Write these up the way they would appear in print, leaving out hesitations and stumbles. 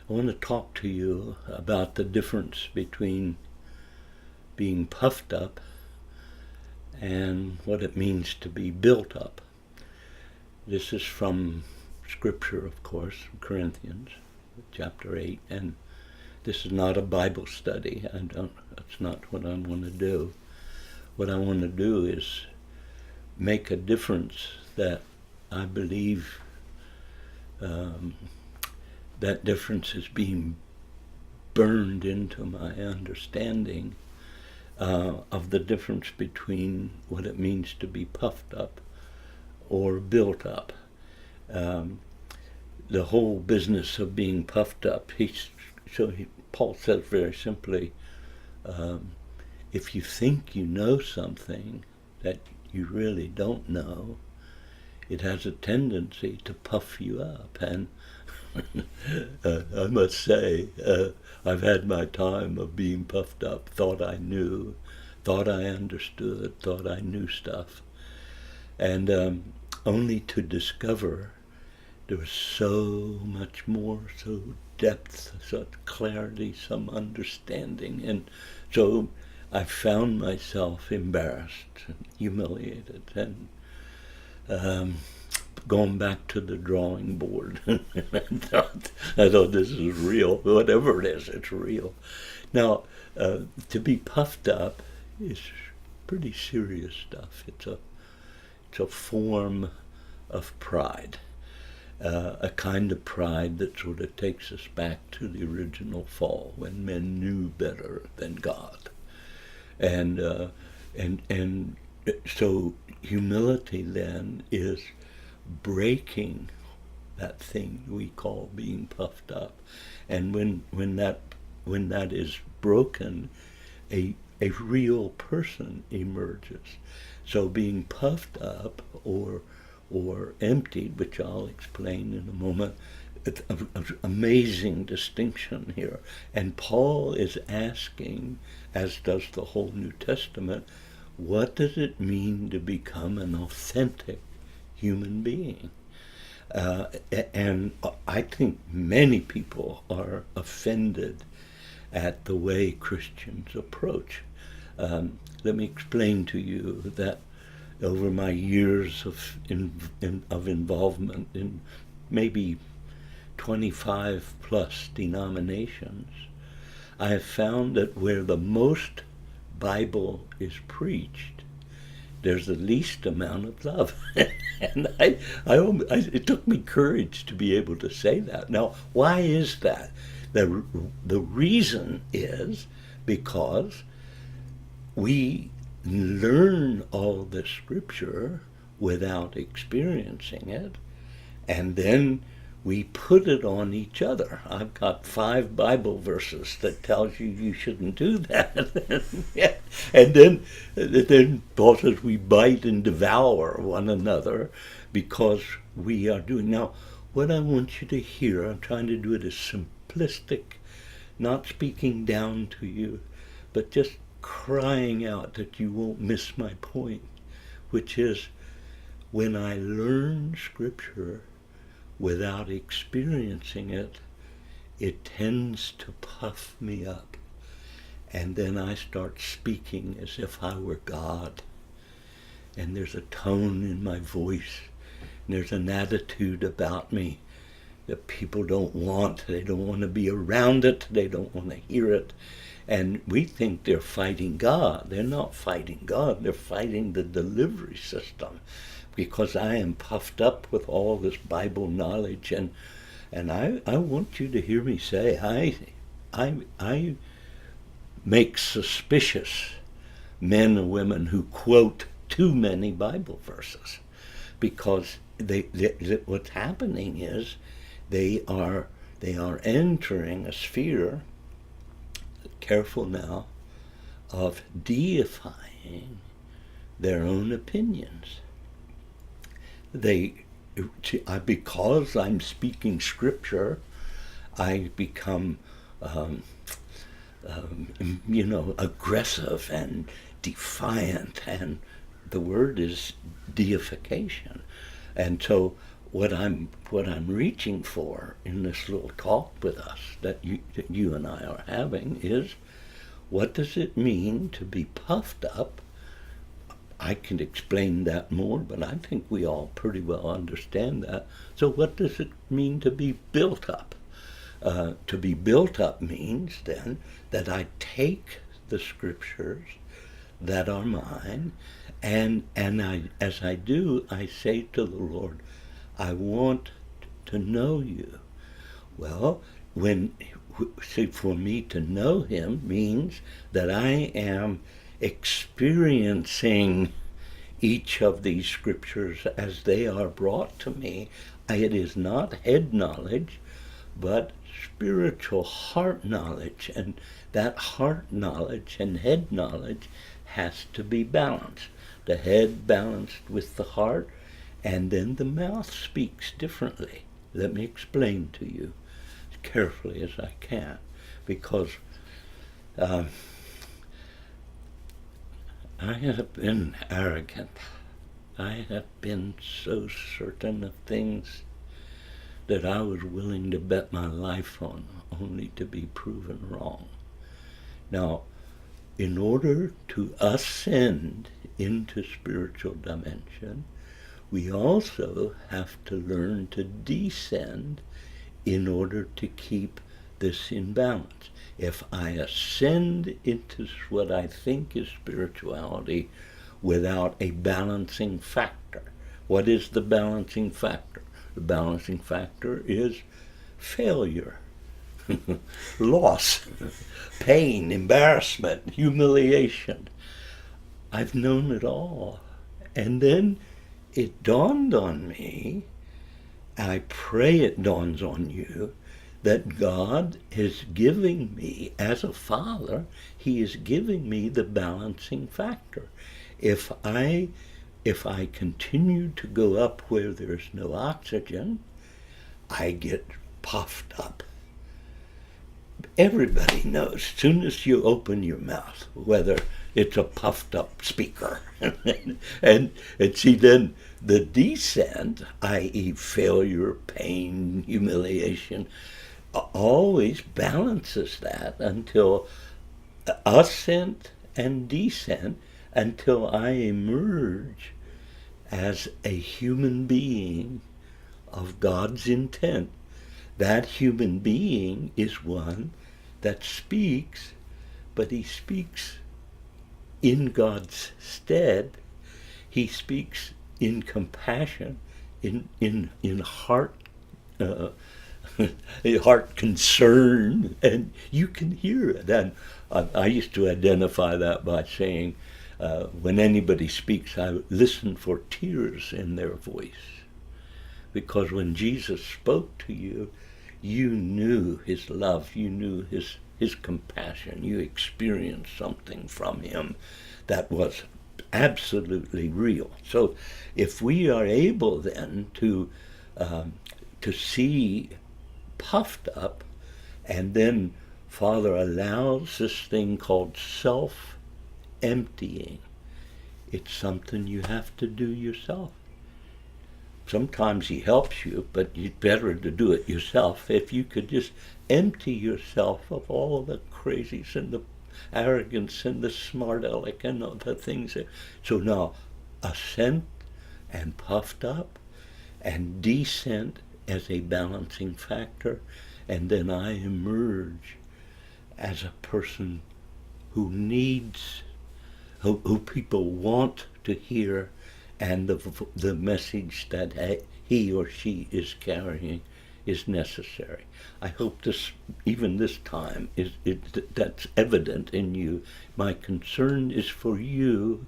I want to talk to you about the difference between being puffed up and what it means to be built up. This is from Scripture, of course, Corinthians, chapter 8, and this is not a Bible study. That's not what I want to do. What I want to do is make a difference that I believe that difference is being burned into my understanding of the difference between what it means to be puffed up or built up. The whole business of being puffed up, Paul says very simply, if you think you know something that you really don't know, it has a tendency to puff you up. And I must say, I've had my time of being puffed up, thought I knew, thought I understood, thought I knew stuff. And only to discover there was so much more, so depth, such clarity, some understanding. And so I found myself embarrassed and humiliated and going back to the drawing board. I thought this is real. Whatever it is, it's real. Now, to be puffed up is pretty serious stuff. It's a form of pride, a kind of pride that sort of takes us back to the original fall when men knew better than God, and so humility then is breaking that thing we call being puffed up, and when that is broken, a real person emerges. So being puffed up or emptied, which I'll explain in a moment, it's an amazing distinction here. And Paul is asking, as does the whole New Testament, what does it mean to become an authentic human being? And I think many people are offended at the way Christians approach. Let me explain to you that over my years of involvement in maybe 25 plus denominations, I have found that where the most Bible is preached, there's the least amount of love. And it took me courage to be able to say that. Now, why is that? The reason is because we learn all the Scripture without experiencing it, and then we put it on each other. I've got 5 Bible verses that tells you shouldn't do that. And then Paul says we bite and devour one another because we are doing. Now, what I want you to hear, I'm trying to do it as simplistic, not speaking down to you, but just crying out that you won't miss my point, which is when I learn Scripture without experiencing it, it tends to puff me up. And then I start speaking as if I were God. And there's a tone in my voice, and there's an attitude about me that people don't want. They don't want to be around it. They don't want to hear it. And we think they're fighting God. They're not fighting God. They're fighting the delivery system, because I am puffed up with all this Bible knowledge. And I want you to hear me say, I make suspicious men and women who quote too many Bible verses, because what's happening is they are entering a sphere, careful now, of deifying their own opinions. Because I'm speaking Scripture, I become aggressive and defiant, and the word is deification. And so what I'm reaching for in this little talk with us that you and I are having is, what does it mean to be puffed up? I can explain that more, but I think we all pretty well understand that. So what does it mean to be built up? To be built up means then that I take the scriptures that are mine, and as I do, I say to the Lord, I want to know you. Well, for me to know him means that I am experiencing each of these scriptures as they are brought to me. It is not head knowledge, but spiritual heart knowledge, and that heart knowledge and head knowledge has to be balanced. The head balanced with the heart, and then the mouth speaks differently. Let me explain to you as carefully as I can, because I have been arrogant. I have been so certain of things that I was willing to bet my life on, only to be proven wrong. Now, in order to ascend into spiritual dimension, we also have to learn to descend in order to keep this in balance. If I ascend into what I think is spirituality without a balancing factor, what is the balancing factor? The balancing factor is failure, loss, pain, embarrassment, humiliation. I've known it all. And then it dawned on me, and I pray it dawns on you, that God is giving me, as a father, he is giving me the balancing factor. If I continue to go up where there's no oxygen, I get puffed up. Everybody knows, as soon as you open your mouth, whether it's a puffed up speaker. and see, then the descent, i.e. failure, pain, humiliation, always balances that until ascent and descent, until I emerge as a human being of God's intent. That human being is one that speaks, but he speaks in God's stead. He speaks in compassion, in heart heart concern, and you can hear it. And I used to identify that by saying, when anybody speaks, I listen for tears in their voice. Because when Jesus spoke to you, you knew his love, you knew his compassion, you experienced something from him that was absolutely real. So if we are able then to see puffed up, and then Father allows this thing called self-emptying, it's something you have to do yourself. Sometimes he helps you, but it's better to do it yourself. If you could just empty yourself of all the crazies and the arrogance and the smart aleck and all the things. So now, ascent and puffed up and descent as a balancing factor, and then I emerge as a person who needs, who people want to hear, and the message that he or she is carrying is necessary. I hope this, even this time, that's evident in you. My concern is for you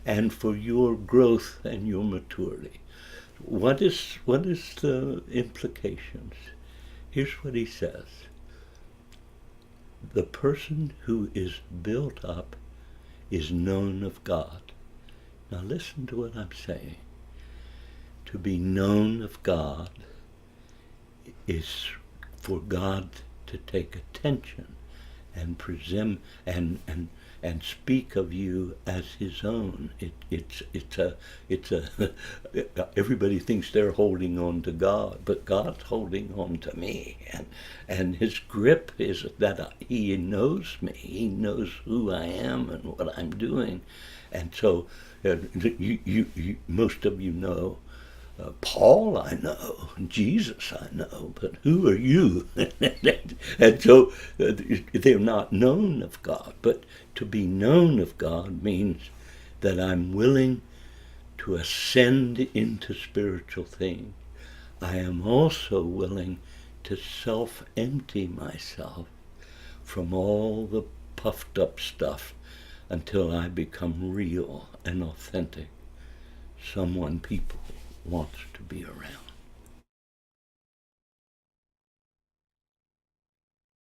and for your growth and your maturity. What is the implications? Here's what he says. The person who is built up is known of God. Now listen to what I'm saying. To be known of God is for God to take attention and present and and speak of you as his own. It's a everybody thinks they're holding on to God, but God's holding on to me, and his grip is that he knows me. He knows who I am and what I'm doing, and so most of you know. Paul I know, Jesus I know, but who are you? And so they're not known of God. But to be known of God means that I'm willing to ascend into spiritual things. I am also willing to self-empty myself from all the puffed up stuff until I become real and authentic, someone people wants to be around.